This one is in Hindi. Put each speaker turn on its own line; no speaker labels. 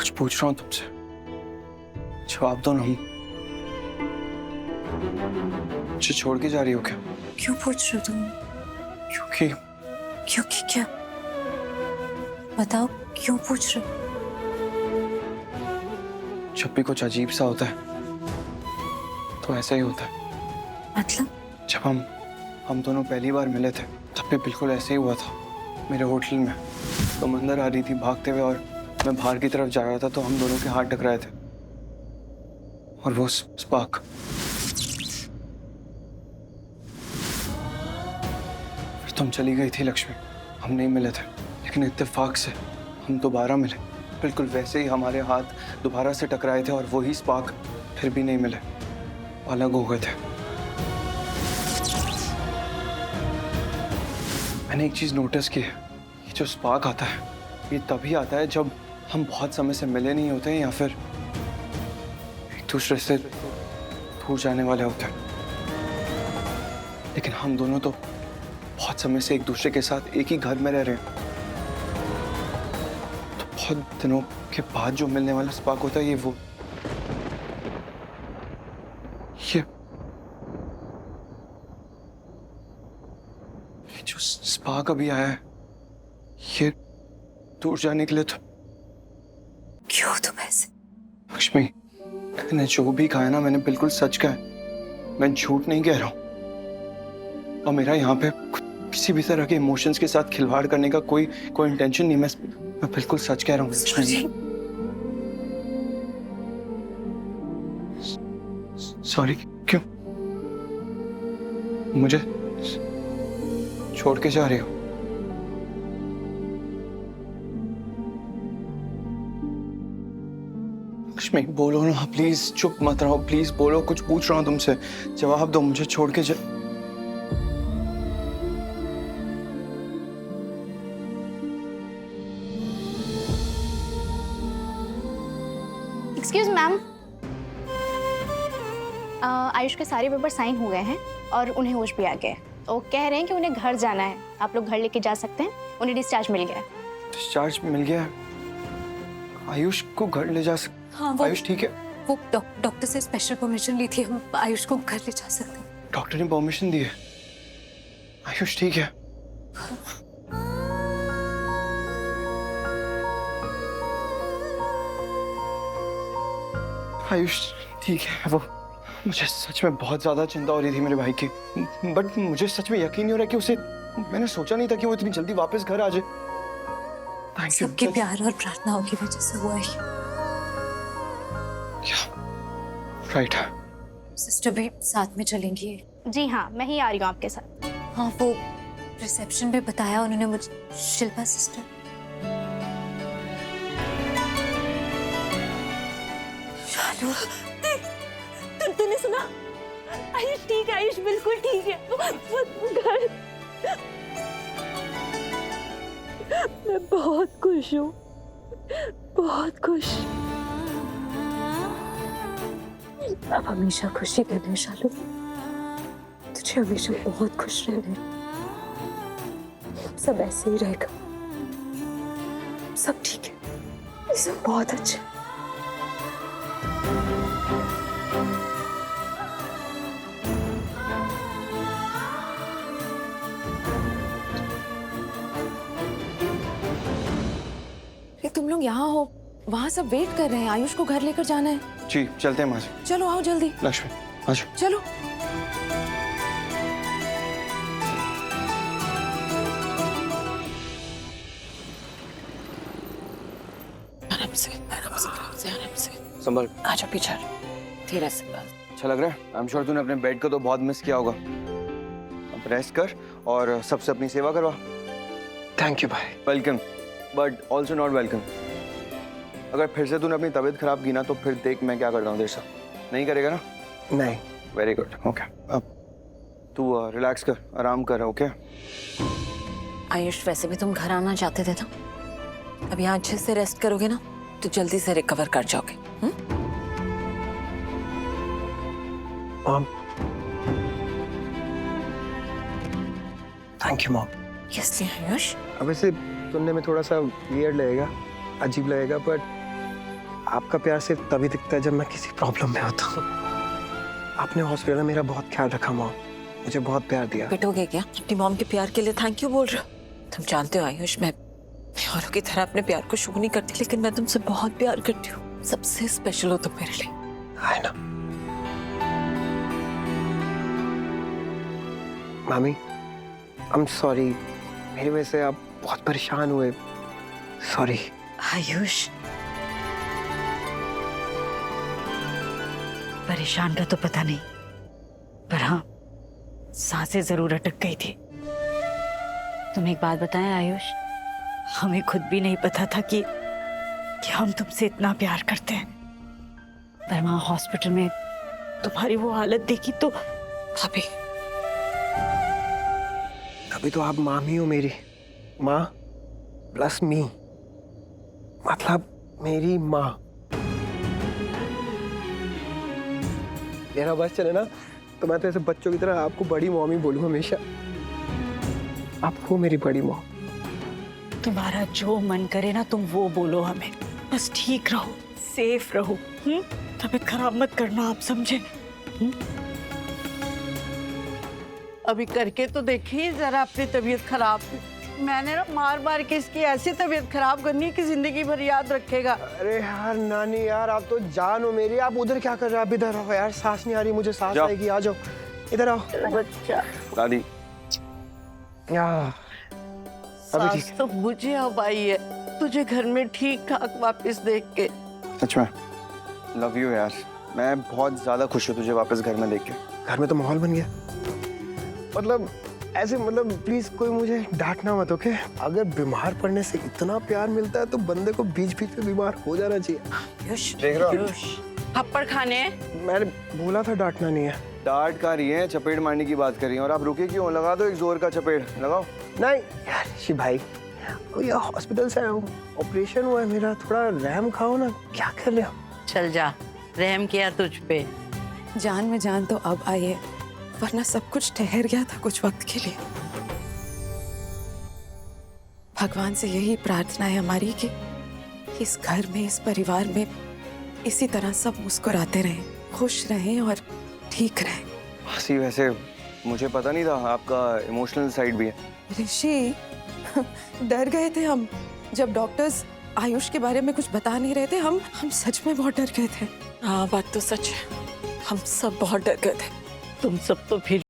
कुछ पूछ रहा हूँ तुमसे, जवाब दो ना। मुझे छोड़ के जा रही हो क्या?
क्यों पूछ रहे हो तुम?
क्योंकि
क्योंकि क्या? बताओ क्यों पूछ रहे हो?
जब भी कुछ अजीब सा होता है तो ऐसा ही होता है।
मतलब?
जब हम दोनों पहली बार मिले थे तब भी बिल्कुल ऐसे ही हुआ था मेरे होटल में। तुम अंदर आ रही थी भागते हुए और मैं बाहर की तरफ जा रहा था, तो हम दोनों के हाथ टकराए थे और वो स्पार्क। फिर तुम चली गई थी लक्ष्मी, हम नहीं मिले थे, लेकिन इत्तेफाक से हम दोबारा मिले। बिल्कुल वैसे ही हमारे हाथ दोबारा से टकराए थे और वही स्पार्क फिर भी नहीं मिले, अलग हो गए थे। मैंने एक चीज नोटिस की है, ये जो स्पार्क आता है ये तभी आता है जब हम बहुत समय से मिले नहीं होते हैं या फिर एक दूसरे से दूर जाने वाले होते हैं। लेकिन हम दोनों तो बहुत समय से एक दूसरे के साथ एक ही घर में रह रहे हैं, तो बहुत दिनों के बाद जो मिलने वाला स्पार्क होता है ये जो स्पार्क अभी आया है ये दूर जाने के लिए। तो
क्यों तुम ऐसे?
लक्ष्मी, मैंने जो भी कहा है ना, मैंने बिल्कुल सच कहा है, मैं झूठ नहीं कह रहा हूं। और मेरा यहाँ पे किसी भी तरह के इमोशंस के साथ खिलवाड़ करने का कोई इंटेंशन नहीं। मैं बिल्कुल सच कह रहा हूँ लक्ष्मी। सॉरी क्यों? मुझे छोड़ के जा रहे हो? लक्ष्मी बोलो ना प्लीज, चुप मत रहो प्लीज, बोलो। कुछ पूछ रहा हूँ तुमसे, जवाब दो। मुझे छोड़ के
एक्सक्यूज मैम, आयुष के सारे पेपर साइन हो गए हैं और उन्हें होश भी आ गया है। वो कह रहे हैं कि उन्हें घर जाना है, आप लोग घर लेके जा सकते हैं। उन्हें डिस्चार्ज मिल गया है।
डिस्चार्ज मिल गया है? आयुष को घर ले जा सकते?
हाँ,
आयुष ठीक है?
वो डॉक्टर से स्पेशल परमिशन ली थी, हम आयुष को घर ले जा सकते हैं।
डॉक्टर ने परमिशन दी है? आयुष ठीक है? आयुष ठीक है? वो मुझे सच में बहुत ज्यादा चिंता हो रही थी मेरे भाई की, बट मुझे सच में यकीन नहीं हो रहा कि उसे, मैंने सोचा नहीं था कि वो इतनी जल्दी वापस घर आ जाए। Thank you.
सबके प्यार और प्रार्थनाओं की वजह से हुआ है।
राइट।
सिस्टर भी साथ में चलेंगी?
जी हाँ, मैं ही आ रही हूँ आपके साथ।
हाँ, वो रिसेप्शन पे बताया उन्होंने मुझे। शिल्पा सिस्टर। शालू,
तूने सुना? आयुष ठीक है, आयुष बिल्कुल ठीक है। घर मैं बहुत खुश हूँ, बहुत खुश।
अब हमेशा खुशी करना शालू, तुझे हमेशा बहुत खुश रहना। सब ऐसे ही रहेगा, सब ठीक है, सब बहुत अच्छा है।
तुम लोग यहाँ हो, वहाँ सब वेट कर रहे हैं। आयुष को घर लेकर जाना है।
जी चलते हैं माँ जी।
चलो आओ जल्दी।
लक्ष्मी आ जाओ।
चलो। आराम से, आराम से, आराम से, आराम से।
संभल।
आजा पीछे, धीरे से बस।
अच्छा लग रहा है? आई एम श्योर तूने अपने बेड को तो बहुत मिस किया होगा। अब रेस्ट कर और सबसे अपनी सेवा करवा। थैंक यू भाई। Welcome, but also not welcome. अगर फिर से तूने अपनी तबीयत खराब की ना तो फिर देख मैं क्या करता हूँ तेरे साथ। नहीं करेगा ना? नहीं। Very good, okay. अब तू रिलैक्स कर, आराम कर, ओके?
आयुष, वैसे भी तुम घर आना चाहते थे ना, अब यहाँ अच्छे से रेस्ट करोगे ना तो जल्दी से रिकवर कर जाओगे।
Thank you mom.
Yes Ayush.
अब वैसे सुनने में थोड़ा सा वियर्ड लगेगा, अजीब लगेगा, बट
आपका प्यार सिर्फ तभी दिखता है जब मैं किसी प्रॉब्लम में होता हूँ। आपने हॉस्पिटल में मेरा बहुत ख्याल रखा मॉम, मुझे बहुत प्यार दिया।
पिटोगे क्या? अपनी मॉम के प्यार के लिए थैंक यू बोल रहे हो? तुम जानते हो आयुष, मैं औरों की तरह अपने प्यार को शो नहीं करती, लेकिन मैं तुमसे बहुत प्यार करती हूँ। सबसे स्पेशल हो तुम मेरे लिए।
है ना मामी, आई एम सॉरी, मेरी वजह से आप बहुत परेशान हुए, सॉरी।
आयुष, परेशान का तो पता नहीं, पर हाँ सांसें जरूर अटक गई थी। तुम एक बात बताएं आयुष, हमें खुद भी नहीं पता था कि हम तुमसे इतना प्यार करते हैं, पर वहां हॉस्पिटल में तुम्हारी वो हालत देखी तो
अभी अभी तो आप मामी हो मेरी, माँ प्लस मी, मतलब मेरी माँ। मेरा बस चले ना तो मैं तो ऐसे बच्चों की तरह आपको बड़ी मॉमी बोलूँ हमेशा। आप हो मेरी बड़ी मॉम।
तुम्हारा जो मन करे ना तुम वो बोलो हमें, बस ठीक रहो, सेफ रहो। तबीयत खराब मत करना, आप समझे?
अभी करके तो देखिए जरा अपनी तबीयत खराब। मैंने ना मार मार के इसकी ऐसी तबीयत खराब करनी है कि जिंदगी भर याद रखेगा।
अरे यार नानी यार, आप तो जान हो मेरी, आप उधर क्या कर रहे हो? आप इधर आओ यार, सांस नहीं आ रही मुझे, सांस आएगी, आ जाओ इधर आओ।
बच्चा
दादी
यार अभी ठीक
सांस तो मुझे अब आई है तुझे घर में ठीक ठाक वापस देख के।
सच में लव यू यार, मैं बहुत ज्यादा खुश हूँ तुझे वापस घर में देख के।
घर में तो माहौल बन गया, मतलब ऐसे, मतलब प्लीज कोई मुझे डांटना मत, ओके? अगर बीमार पड़ने से इतना प्यार मिलता है तो बंदे को बीच बीच में बीमार हो जाना चाहिए।
आयुष,
देख रहा हूँ,
थप्पड़ खाने हैं?
मैंने बोला था डांटना नहीं है।
डांट का रही है, चपेट मारने की बात कर रही है, और आप रुके क्यों? लगा दो एक जोर का चपेट, लगाओ।
नहीं यार शिव भाई, ये हॉस्पिटल से आया हूँ, ऑपरेशन हुआ है मेरा, थोड़ा रहम खाओ ना, क्या कर रहे हो?
चल जा, रहम किया तुझ पे।
जान में जान तो अब आई है, वरना सब कुछ ठहर गया था कुछ वक्त के लिए। भगवान से यही प्रार्थना है हमारी कि इस घर में, इस परिवार में इसी तरह सब मुस्कुराते रहें, खुश रहें और ठीक रहें।
हंसी, वैसे मुझे पता नहीं था आपका इमोशनल साइड भी है।
ऋषि, डर गए थे हम जब डॉक्टर्स आयुष के बारे में कुछ बता नहीं रहे थे। हम सच में बहुत डर गए थे। हाँ बात तो सच है, हम सब बहुत डर गए थे।
तुम सब तो फिर